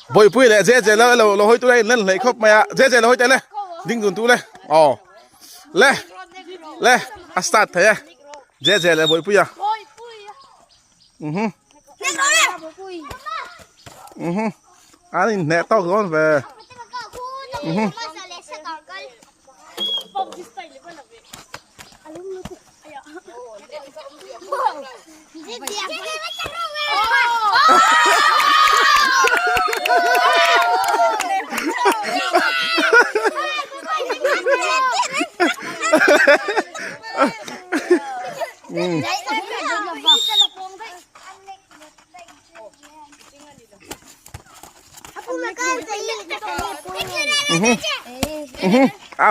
bồi bùi lẹ dễ dễ lo hôi tu đây lên lấy khóc mày dễ dễ lo hôi tay lên đinh tuần tu lên lên lên start thấy à dễ dễ là bồi bùi à anh nè to con về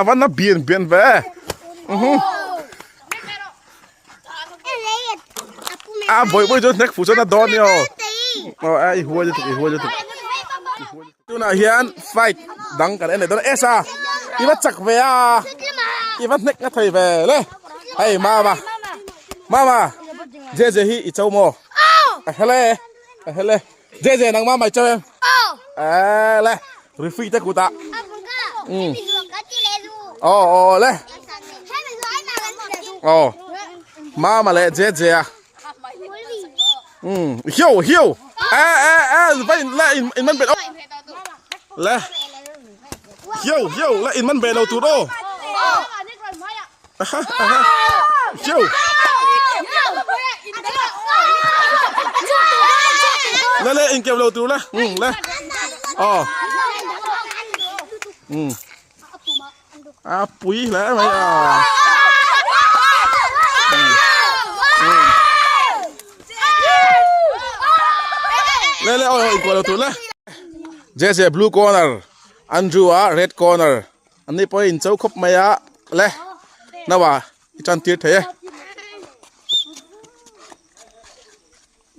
vẫn nó biển biển về bồi bồi cho next phụ cho nó đón nhau ai hùa cho tụi tu nào hiền fight đắng cả này đó esa đi bắt chặt về đi bắt next nó thầy về lên hey mama dễ dễ hi cháu mò hele dễ nang mama cháu em lên refit ta cụ ta lên mama lại dễ à hiểu vậy lại inมันเป็นlại hiểu lại inมันเป็นเราตัวโตhiểu lại inเก็บเราตัวละlạiปุ๋ยแล้วไหมเลยอีกคนละตัวละเจสบลูคอร์เนอร์อันจูเรดคอร์เนอร์อันนี้พออินเจ้าคบไหมเลยน่าว่าจันทีเถอะ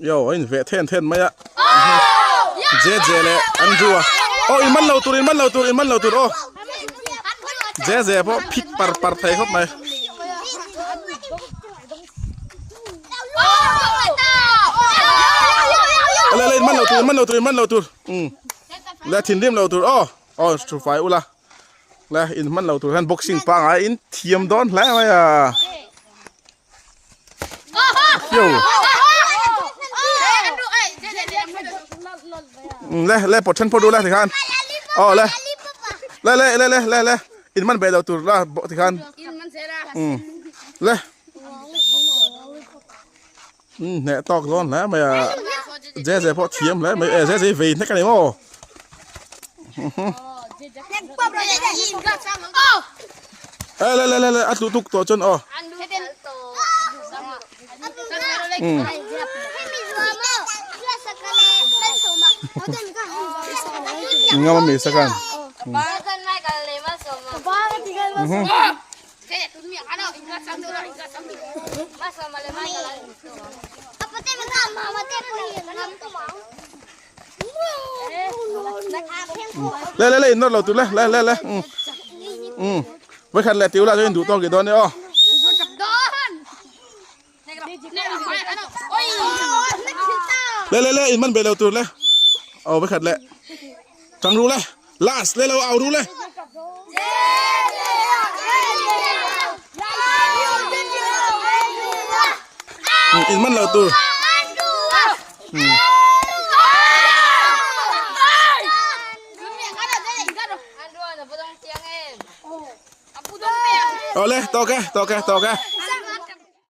โย่อินเวทเทนไหมเจเลยอันจูอินมันเราตัวเจพอพิกปาร์ไทยคบไหมเลยมันเราตัวแล้วทีมเราตัวสุดไฟอุละแล้วอินมันเราตัวท่านบ็อกซิ่งปังอินเทียมดอนแล้วไหมแล้วปลดชั้นพอดูแล้วที่ขันเลยอินมันเบลเราตัวละที่ขันเลยเนี่ยตอกร้อนแล้วไหมเจ๊พอเทียมแล้วไม่เจ๊วีนนักกันเลยมั้งเลยอัดตุกตัวจนงามันมีสักกันเลยนอตเราตัวเลยไว้ขัดแหลติวละจะเห็นดูตัวกี่ตัวเนี่ยเลยอินมันเบลเราตัวเลยเอาไว้ขัดแหละจังรู้เลยลาสเลยเราเอารู้เลยอินมันเราตัวเลยต่อแก